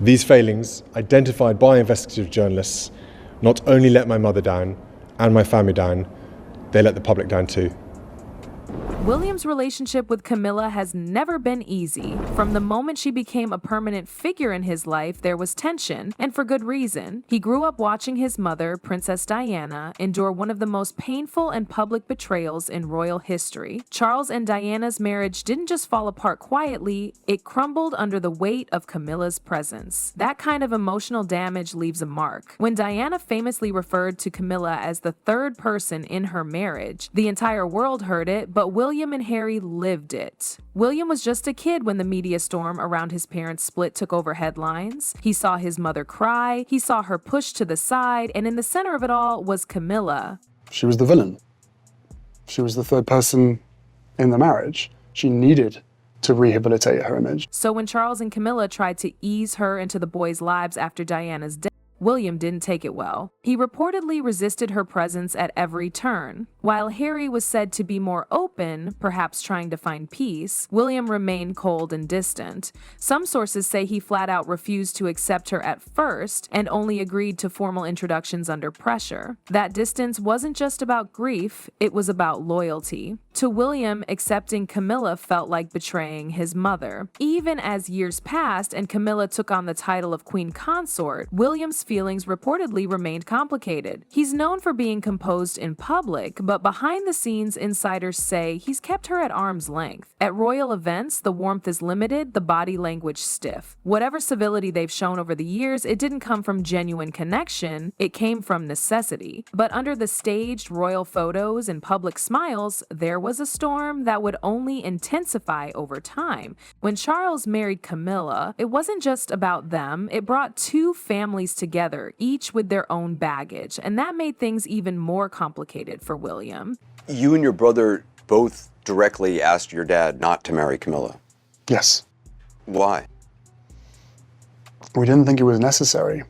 These failings, identified by investigative journalists, not only let my mother down and my family down, they let the public down too. William's relationship with Camilla has never been easy. From the moment she became a permanent figure in his life, there was tension, and for good reason. He grew up watching his mother, Princess Diana, endure one of the most painful and public betrayals in royal history. Charles and Diana's marriage didn't just fall apart quietly, it crumbled under the weight of Camilla's presence. That kind of emotional damage leaves a mark. When Diana famously referred to Camilla as the third person in her marriage, the entire world heard it, but William and Harry lived it. William was just a kid when the media storm around his parents' split took over headlines. He saw his mother cry, he saw her pushed to the side, and in the center of it all was Camilla. She was the villain. She was the third person in the marriage. She needed to rehabilitate her image. So when Charles and Camilla tried to ease her into the boys' lives after Diana's death, William didn't take it well. He reportedly resisted her presence at every turn. While Harry was said to be more open, perhaps trying to find peace, William remained cold and distant. Some sources say he flat out refused to accept her at first and only agreed to formal introductions under pressure. That distance wasn't just about grief, it was about loyalty. To William, accepting Camilla felt like betraying his mother. Even as years passed and Camilla took on the title of Queen Consort, William's feelings reportedly remained complicated. He's known for being composed in public, but behind the scenes, insiders say he's kept her at arm's length. At royal events, the warmth is limited, the body language stiff. Whatever civility they've shown over the years, it didn't come from genuine connection, it came from necessity. But under the staged royal photos and public smiles, there was a storm that would only intensify over time. When Charles married Camilla, it wasn't just about them, it brought two families together, each with their own baggage, and that made things even more complicated for William. You and your brother both directly asked your dad not to marry Camilla. Yes. Why? We didn't think it was necessary.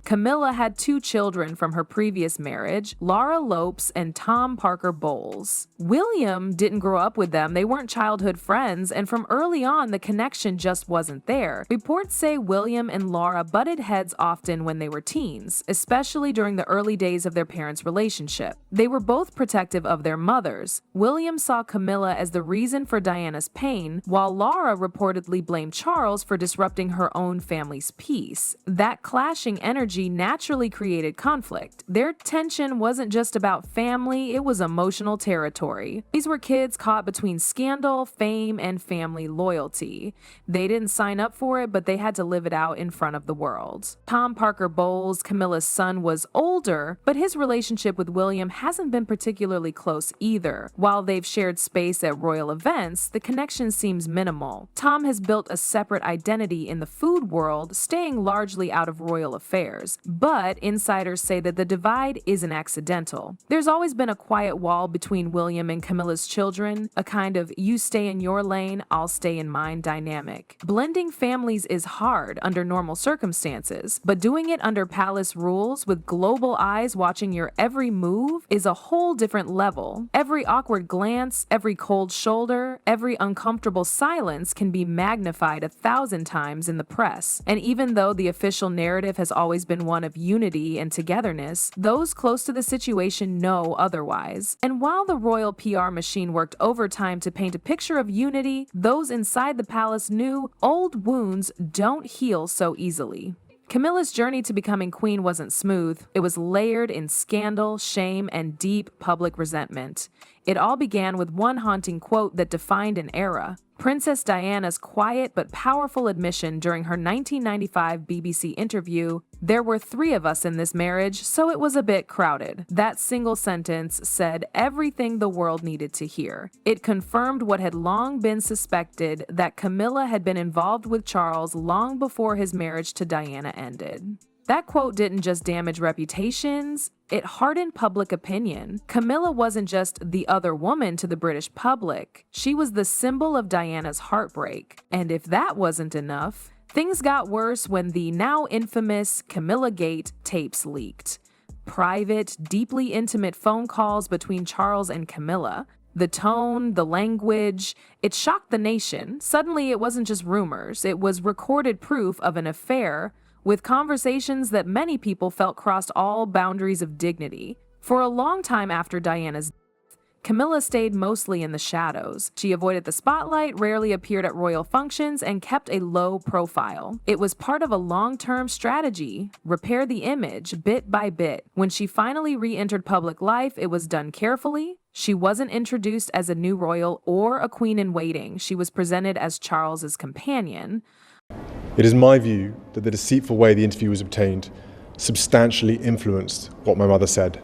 Camilla had two children from her previous marriage, Laura Lopes and Tom Parker Bowles. William didn't grow up with them, they weren't childhood friends, and from early on the connection just wasn't there. Reports say William and Laura butted heads often when they were teens, especially during the early days of their parents' relationship. They were both protective of their mothers. William saw Camilla as the reason for Diana's pain, while Laura reportedly blamed Charles for disrupting her own family's peace. That clashing energy naturally created conflict. Their tension wasn't just about family, it was emotional territory. These were kids caught between scandal, fame, and family loyalty. They didn't sign up for it, but they had to live it out in front of the world. Tom Parker Bowles, Camilla's son, was older, but his relationship with William hasn't been particularly close either. While they've shared space at royal events, the connection seems minimal. Tom has built a separate identity in the food world, staying largely out of royal affairs. But insiders say that the divide isn't accidental. There's always been a quiet wall between William and Camilla's children, a kind of you stay in your lane, I'll stay in mine dynamic. Blending families is hard under normal circumstances, but doing it under palace rules with global eyes watching your every move is a whole different level. Every awkward glance, every cold shoulder, every uncomfortable silence can be magnified 1,000 times in the press. And even though the official narrative has always been one of unity and togetherness, those close to the situation know otherwise. And while the royal PR machine worked overtime to paint a picture of unity, those inside the palace knew old wounds don't heal so easily. Camilla's journey to becoming queen wasn't smooth. It was layered in scandal, shame, and deep public resentment. It all began with one haunting quote that defined an era. Princess Diana's quiet but powerful admission during her 1995 BBC interview, "There were 3 of us in this marriage, so it was a bit crowded." That single sentence said everything the world needed to hear. It confirmed what had long been suspected, that Camilla had been involved with Charles long before his marriage to Diana ended. That quote didn't just damage reputations, it hardened public opinion. Camilla wasn't just the other woman to the British public. She was the symbol of Diana's heartbreak. And if that wasn't enough, things got worse when the now infamous Camilla Gate tapes leaked. Private, deeply intimate phone calls between Charles and Camilla. The tone, the language, it shocked the nation. Suddenly, it wasn't just rumors, it was recorded proof of an affair with conversations that many people felt crossed all boundaries of dignity. For a long time after Diana's Camilla stayed mostly in the shadows. She avoided the spotlight, rarely appeared at royal functions, and kept a low profile. It was part of a long-term strategy, repair the image bit by bit. When she finally re-entered public life, it was done carefully. She wasn't introduced as a new royal or a queen-in-waiting. She was presented as Charles's companion. It is my view that the deceitful way the interview was obtained substantially influenced what my mother said.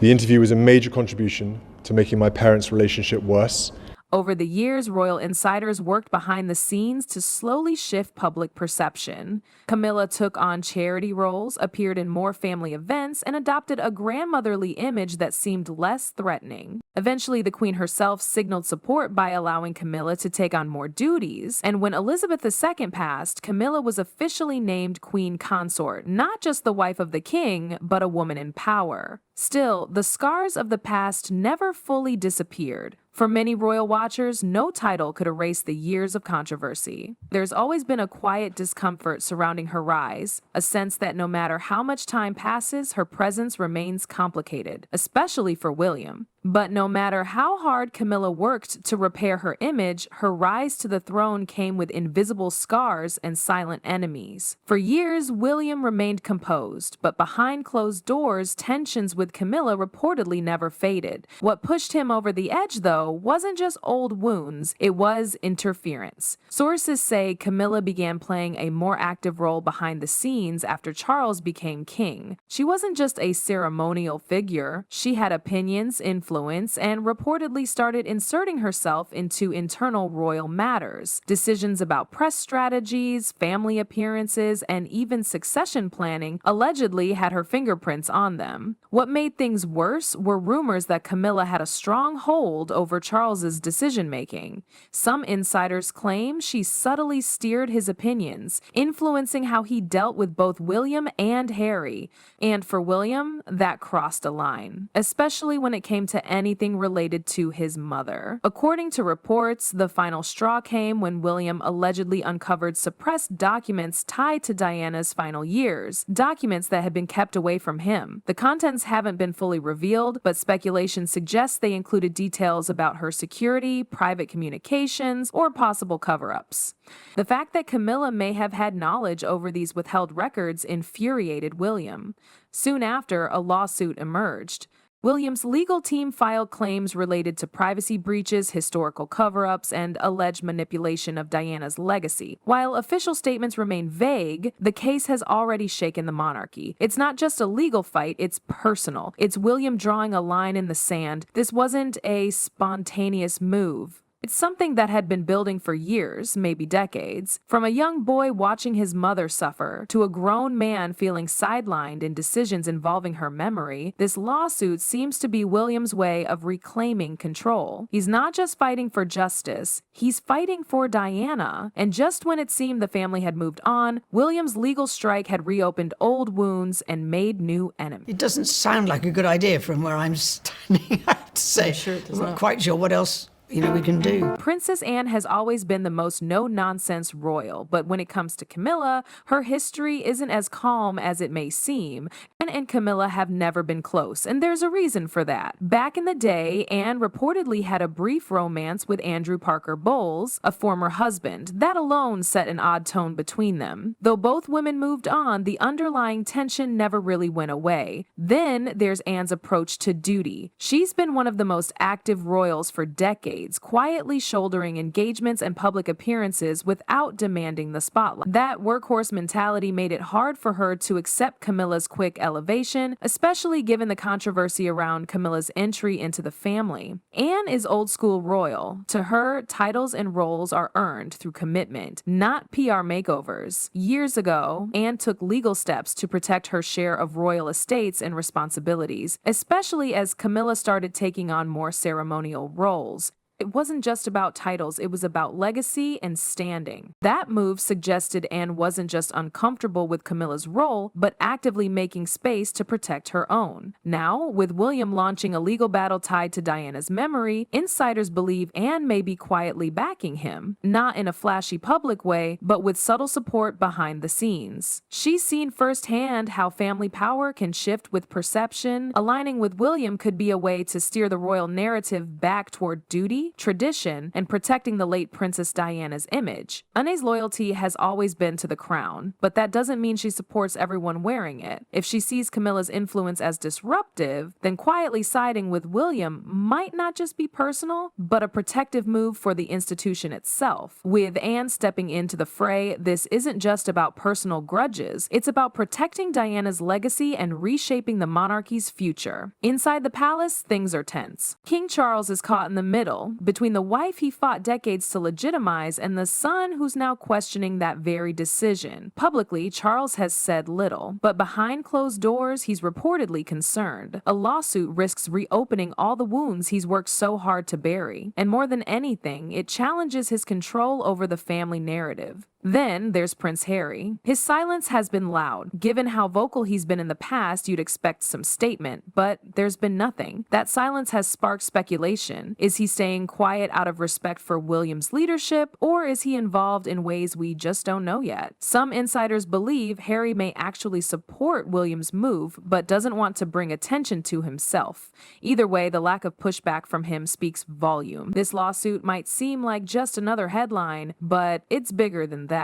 The interview was a major contribution to making my parents' relationship worse. Over the years, royal insiders worked behind the scenes to slowly shift public perception. Camilla took on charity roles, appeared in more family events, and adopted a grandmotherly image that seemed less threatening. Eventually, the queen herself signaled support by allowing Camilla to take on more duties. And when Elizabeth II passed, Camilla was officially named queen consort, not just the wife of the king, but a woman in power. Still, the scars of the past never fully disappeared. For many royal watchers, no title could erase the years of controversy. There's always been a quiet discomfort surrounding her rise, a sense that no matter how much time passes, her presence remains complicated, especially for William. But no matter how hard Camilla worked to repair her image, her rise to the throne came with invisible scars and silent enemies. For years, William remained composed, but behind closed doors, tensions with Camilla reportedly never faded. What pushed him over the edge, though, wasn't just old wounds, it was interference. Sources say Camilla began playing a more active role behind the scenes after Charles became king. She wasn't just a ceremonial figure, she had opinions, influence, and reportedly started inserting herself into internal royal matters. Decisions about press strategies, family appearances, and even succession planning allegedly had her fingerprints on them. What made things worse were rumors that Camilla had a strong hold over Charles's decision-making. Some insiders claim she subtly steered his opinions, influencing how he dealt with both William and Harry. And for William, that crossed a line, especially when it came to anything related to his mother. According to reports, the final straw came when William allegedly uncovered suppressed documents tied to Diana's final years, documents that had been kept away from him. The contents haven't been fully revealed, but speculation suggests they included details about her security, private communications, or possible cover-ups. The fact that Camilla may have had knowledge over these withheld records infuriated William. Soon after, a lawsuit emerged. William's legal team filed claims related to privacy breaches, historical cover-ups, and alleged manipulation of Diana's legacy. While official statements remain vague, the case has already shaken the monarchy. It's not just a legal fight, it's personal. It's William drawing a line in the sand. This wasn't a spontaneous move. It's something that had been building for years, maybe decades. From a young boy watching his mother suffer, to a grown man feeling sidelined in decisions involving her memory, this lawsuit seems to be William's way of reclaiming control. He's not just fighting for justice, he's fighting for Diana. And just when it seemed the family had moved on, William's legal strike had reopened old wounds and made new enemies. It doesn't sound like a good idea from where I'm standing, I have to say. I'm not quite sure what else we can do. Princess Anne has always been the most no-nonsense royal, but when it comes to Camilla, her history isn't as calm as it may seem. Anne and Camilla have never been close, and there's a reason for that. Back in the day, Anne reportedly had a brief romance with Andrew Parker Bowles, a former husband. That alone set an odd tone between them. Though both women moved on, the underlying tension never really went away. Then there's Anne's approach to duty. She's been one of the most active royals for decades, quietly shouldering engagements and public appearances without demanding the spotlight. That workhorse mentality made it hard for her to accept Camilla's quick elevation, especially given the controversy around Camilla's entry into the family. Anne is old school royal. To her, titles and roles are earned through commitment, not PR makeovers. Years ago, Anne took legal steps to protect her share of royal estates and responsibilities, especially as Camilla started taking on more ceremonial roles. It wasn't just about titles, it was about legacy and standing. That move suggested Anne wasn't just uncomfortable with Camilla's role, but actively making space to protect her own. Now, with William launching a legal battle tied to Diana's memory, insiders believe Anne may be quietly backing him, not in a flashy public way, but with subtle support behind the scenes. She's seen firsthand how family power can shift with perception. Aligning with William could be a way to steer the royal narrative back toward duty, tradition, and protecting the late Princess Diana's image. Anne's loyalty has always been to the crown, but that doesn't mean she supports everyone wearing it. If she sees Camilla's influence as disruptive, then quietly siding with William might not just be personal, but a protective move for the institution itself. With Anne stepping into the fray, this isn't just about personal grudges, it's about protecting Diana's legacy and reshaping the monarchy's future. Inside the palace, things are tense. King Charles is caught in the middle, between the wife he fought decades to legitimize and the son who's now questioning that very decision. Publicly, Charles has said little, but behind closed doors, he's reportedly concerned. A lawsuit risks reopening all the wounds he's worked so hard to bury, and more than anything, it challenges his control over the family narrative. Then there's Prince Harry. His silence has been loud. Given how vocal he's been in the past, you'd expect some statement, but there's been nothing. That silence has sparked speculation. Is he staying quiet out of respect for William's leadership, or is he involved in ways we just don't know yet? Some insiders believe Harry may actually support William's move, but doesn't want to bring attention to himself. Either way, the lack of pushback from him speaks volume. This lawsuit might seem like just another headline, but it's bigger than that.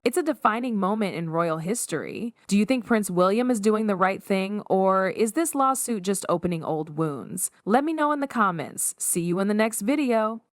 It's a defining moment in royal history. Do you think Prince William is doing the right thing, or is this lawsuit just opening old wounds? Let me know in the comments. See you in the next video.